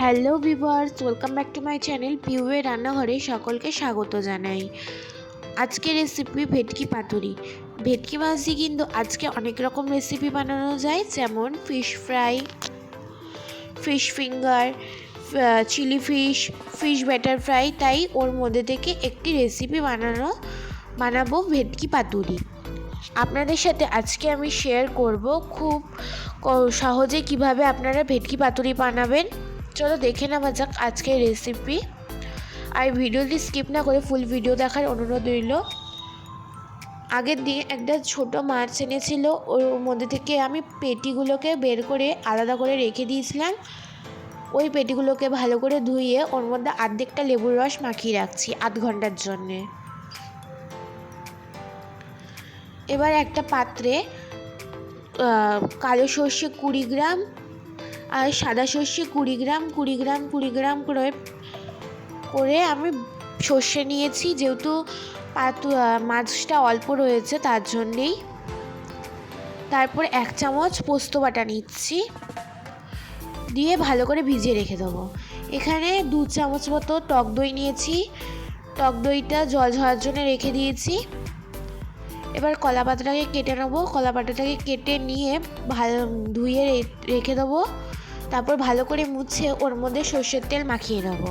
Hello viewers, welcome back to my channel পিউএ রান্নাঘরে সকলকে স্বাগত জানাই। আজকের রেসিপি ভেটকি পাতুরি। ভেটকি মাছ দিয়ে কিন্তু আজকে অনেক রকম রেসিপি বানানো যায়, যেমন fish fry, fish finger, chilli fish, fish batter fry. তাই ওর মধ্যে থেকে একটি রেসিপি বানাবো ভেটকি পাতুরি। আপনাদের সাথে আজকে আমি শেয়ার করব খুব সহজে কিভাবে আপনারা ভেটকি পাতুরি বানাবেন। চলো দেখে নেওয়া যাক আজকের রেসিপি। আর ভিডিওটি স্কিপ না করে ফুল ভিডিও দেখার অনুরোধ রইল। আগের দিন একটা ছোট মাছ এনেছিল, ওর মধ্যে থেকে আমি পেটিগুলোকে বের করে আলাদা করে রেখে দিয়েছিলাম। ওই পেটিগুলোকে ভালো করে ধুয়ে ওর মধ্যে অর্ধেকটা লেবুর রস মাখিয়ে রাখছি আধ ঘন্টার জন্যে। এবার একটা পাত্রে কালো সর্ষে 20 গ্রাম আর সাদা সর্ষে 20 গ্রাম 20 গ্রাম 20 গ্রাম করে আমি সর্ষে নিয়েছি, যেহেতু মাছটা অল্প রয়েছে তার জন্যেই। তারপর 1 চামচ পোস্ত বাটা নিচ্ছি, দিয়ে ভালো করে ভিজিয়ে রেখে দেবো। এখানে 2 চামচ মতো টক দই নিয়েছি, টক দইটা জল ঝরার জন্য রেখে দিয়েছি। এবার কলা পাতাটাকে কেটে নেবো, কলা পাতাটাকে কেটে নিয়ে ধুয়ে রেখে দেবো। তারপর ভালো করে মুছে ওর মধ্যে সর্ষের তেল মাখিয়ে নেবো।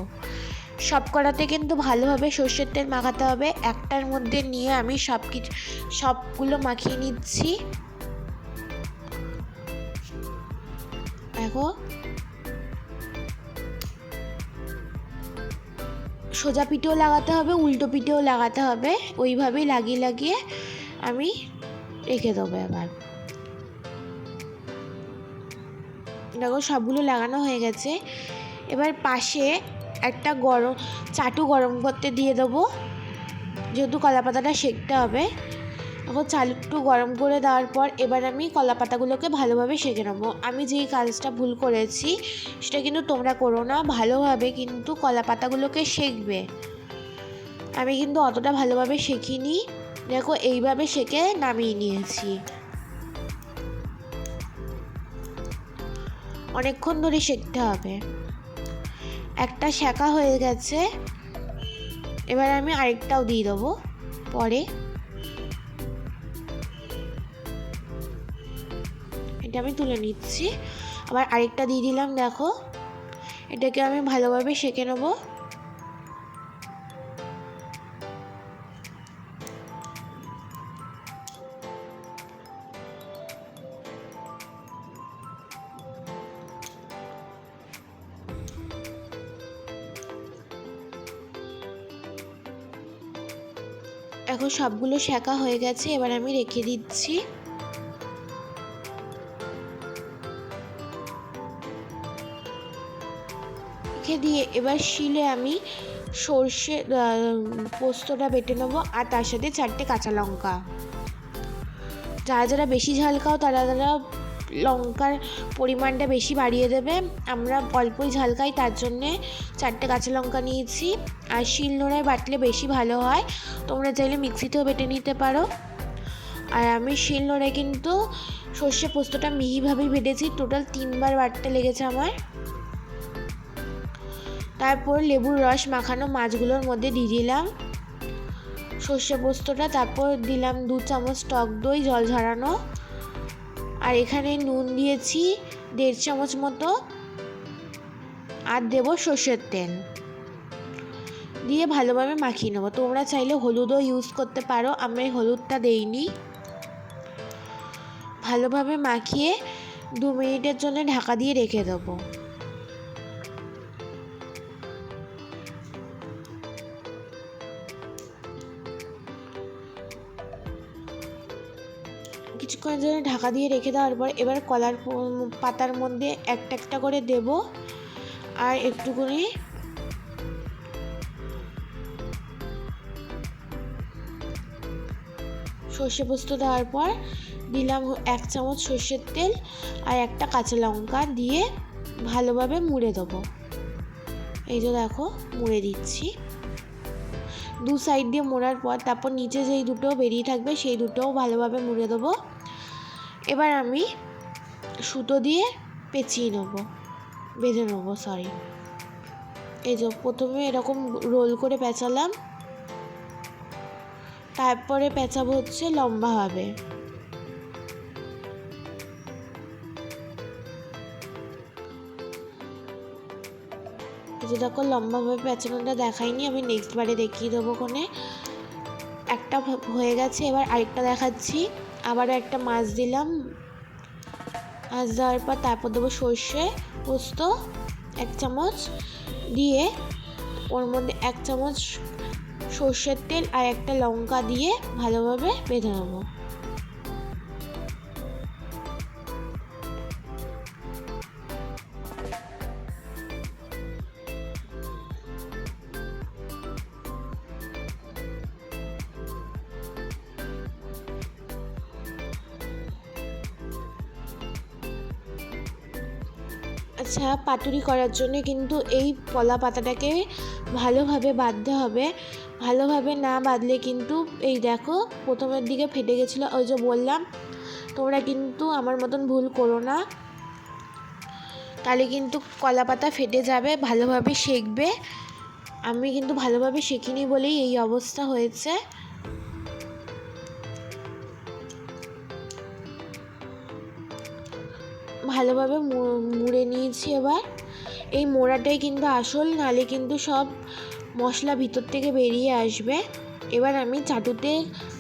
সব কড়াতে কিন্তু ভালোভাবে সর্ষের তেল মাখাতে হবে। একটার মধ্যে নিয়ে আমি সবগুলো মাখিয়ে নিচ্ছি। দেখো, সোজা পিঠেও লাগাতে হবে, উল্টো পিঠেও লাগাতে হবে, ওইভাবেই লাগিয়ে লাগিয়ে আমি রেখে দেবো। দেখো সবগুলো লাগানো হয়ে গেছে। এবার পাশে একটা চাটু গরম করতে দিয়ে দেবো, যেহেতু কলা পাতাটা সেঁকতে হবে। এখন চাটু গরম করে দেওয়ার পর এবার আমি কলা পাতাগুলোকে ভালোভাবে সেঁকে নেবো। আমি যেই কাজটা ভুল করেছি সেটা কিন্তু তোমরা করো না, ভালোভাবে কিন্তু কলা পাতাগুলোকে সেঁকবে। আমি কিন্তু অতটা ভালোভাবে সেঁকিনি। দেখো এইভাবে সেঁকে নামিয়ে নিয়েছি। অনেকক্ষণ ধরে সেঁকতে হবে। একটা সেঁকা হয়ে গেছে, এবার আমি আরেকটাও দিয়ে দেবো পরে। এটা আমি তুলে নিচ্ছি, আবার আরেকটা দিয়ে দিলাম। দেখো, এটাকে আমি ভালোভাবে সেঁকে নেবো। এখন সবগুলো সেঁকা হয়ে গেছে, এবার আমি রেখে দিচ্ছি। রেখে দিয়ে এবার শিলে আমি সর্ষে পোস্তটা বেটে নেবো, আর তার সাথে 4টে কাঁচা লঙ্কা। যারা বেশি ঝাল খাও তারা লঙ্কার পরিমাণটা বেশি বাড়িয়ে দেবে। আমরা অল্পই ঝাল খাই, তার জন্যে 4টে কাঁচা লঙ্কা নিয়েছি। আর শিলনোড়ায় বাটলে বেশি ভালো হয়, তোমরা চাইলে মিক্সিতেও বেটে নিতে পারো। আর আমি শিলনোড়ায় কিন্তু সর্ষে পোস্তটা মিহিভাবেই বেটেছি, টোটাল 3 বার বাটতে লেগেছে আমার। তারপর লেবুর রস মাখানো মাছগুলোর মধ্যে দিয়ে দিলাম সর্ষে পোস্তটা। তারপর দিলাম 2 চামচ টক দই জল ঝরানো, আর এখানে নুন দিয়েছি 1.5 চামচ মতো, আর দেবো সর্ষের তেল দিয়ে ভালোভাবে মাখিয়ে নেবো। তোমরা চাইলে হলুদও ইউজ করতে পারো, আমি হলুদটা দেইনি। ভালোভাবে মাখিয়ে 2 মিনিটের জন্য ঢাকা দিয়ে রেখে দেবো। কিছুক্ষণের জন্য ঢাকা দিয়ে রেখে দেওয়ার পর এবার কলার পাতার মধ্যে একটা একটা করে দেব, আর একটুখানি সর্ষে পোস্ত দেওয়ার পর দিলাম 1 চামচ সর্ষের তেল আর একটা কাঁচা লঙ্কা দিয়ে ভালোভাবে মুড়ে দেবো। এই যে দেখো, মুড়ে দিচ্ছি। 2 সাইড দিয়ে মোড়ার পর তারপর নিচে যেই দুটো বেরিয়ে থাকবে সেই দুটোও ভালোভাবে মুড়ে দেবো। এবার আমি সুতো দিয়ে পেঁচিয়ে নেবো, বেঁধে নেবো। এই যে প্রথমে এরকম রোল করে পেঁচালাম, তারপরে পেঁচাবো হচ্ছে লম্বাভাবে। যে দেখো লম্বাভাবে পেঁচানোটা দেখাইনি, আমি নেক্সট বারে দেখিয়ে দেবো কোনে। একটা হয়ে গেছে, এবার আরেকটা দেখাচ্ছি। আবারও একটা মাছ দিলাম, মাছ দেওয়ার পর তারপর দেবো সর্ষে পোস্ত 1 চামচ দিয়ে, ওর মধ্যে 1 চামচ সর্ষের তেল আর একটা লঙ্কা দিয়ে ভালোভাবে বেঁধে নেবো। আচ্ছা, পাতুরি করার জন্য কিন্তু এই কলা পাতাটাকে ভালোভাবে বাঁধতে হবে। ভালোভাবে না বাঁধলে কিন্তু এই দেখো প্রথমের দিকে ফেটে গেছিলো, ওই যে বললাম। তোমরা কিন্তু আমার মতন ভুল করো না, তাহলে কিন্তু কলা পাতা ফেটে যাবে। ভালোভাবে সেঁকবে। আমি কিন্তু ভালোভাবে সেঁকিনি বলেই এই অবস্থা হয়েছে। ভালোভাবে মুড়ে নিয়েছি। এবার এই মোড়াটাই কিন্তু আসল, নালে কিন্তু সব মশলা ভিতর থেকে বেরিয়ে আসবে। এবার আমি চাটুতে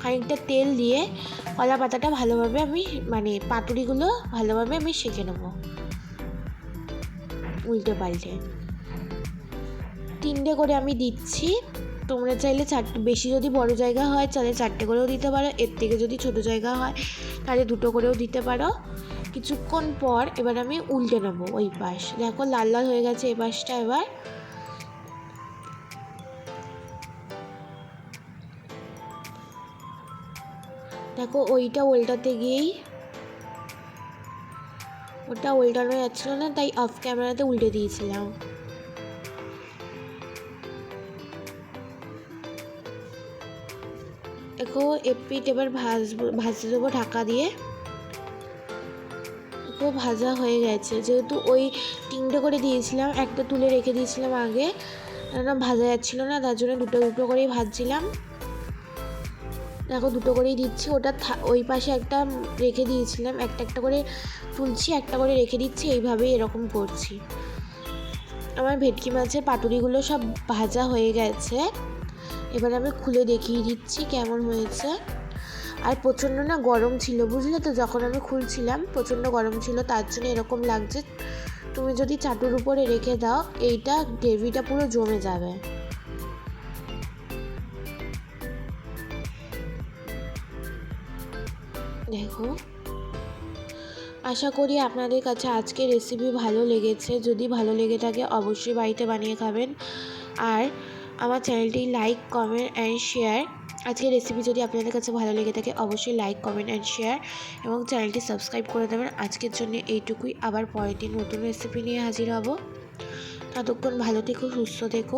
খানিকটা তেল দিয়ে কলা পাতাটা ভালোভাবে পাতুরিগুলো ভালোভাবে আমি সেঁকে নেবো উল্টে পাল্টে। 3টে করে আমি দিচ্ছি। তোমরা চাইলে বেশি যদি বড় জায়গা হয় তাহলে 4টে করেও দিতে পারো, এর থেকে যদি ছোট জায়গা হয় তাহলে 2টো করেও দিতে পারো। কিছুক্ষণ পর এবার আমি উল্টে নেবো ওই পাশ। দেখো লাল লাল হয়ে গেছে এই পাশটা। এবার দেখো ওইটা উল্টাতে গিয়েই ওটা উল্টানো যাচ্ছিল না, তাই অফ ক্যামেরাতে উল্টে দিয়েছিলাম। দেখো এপিট এবার ভাজতে দেবো ঢাকা দিয়ে। দেখো ভাজা হয়ে গেছে, যেহেতু ওই 3টে করে দিয়েছিলাম, একটা তুলে রেখে দিয়েছিলাম আগে, না ভাজা যাচ্ছিল না, তার জন্য দুটো করেই ভাজছিলাম। দেখো 2টো করেই দিচ্ছি। ওটা ওই পাশে একটা রেখে দিয়েছিলাম, একটা করে তুলছি, একটা করে রেখে দিচ্ছি, এইভাবেই এরকম করছি। আমার ভেটকি মাছের পাতুরিগুলো সব ভাজা হয়ে গেছে। এবার আমি খুলে দেখিয়ে দিচ্ছি কেমন হয়েছে। আর প্রচণ্ড না গরম ছিল, বুঝলে তো, যখন আমি খুলছিলাম প্রচণ্ড গরম ছিল, তার জন্য এরকম লাগছে। তুমি যদি চাটুর উপরে রেখে দাও, এইটা গ্রেভিটা পুরো জমে যাবে। দেখো, আশা করি আপনাদের কাছে আজকের রেসিপি ভালো লেগেছে। যদি ভালো লেগে থাকে অবশ্যই বাড়িতে বানিয়ে খাবেন। আর আমার চ্যানেলটি লাইক, কমেন্ট অ্যান্ড শেয়ার। আজকের রেসিপি যদি আপনাদের কাছে ভালো লেগে থাকে অবশ্যই লাইক, কমেন্ট অ্যান্ড শেয়ার এবং চ্যানেলটি সাবস্ক্রাইব করে দেবেন। আজকের জন্য এইটুকুই। আবার পরের দিন নতুন রেসিপি নিয়ে হাজির হব। ততক্ষণ ভালো থেকো, সুস্থ থেকো।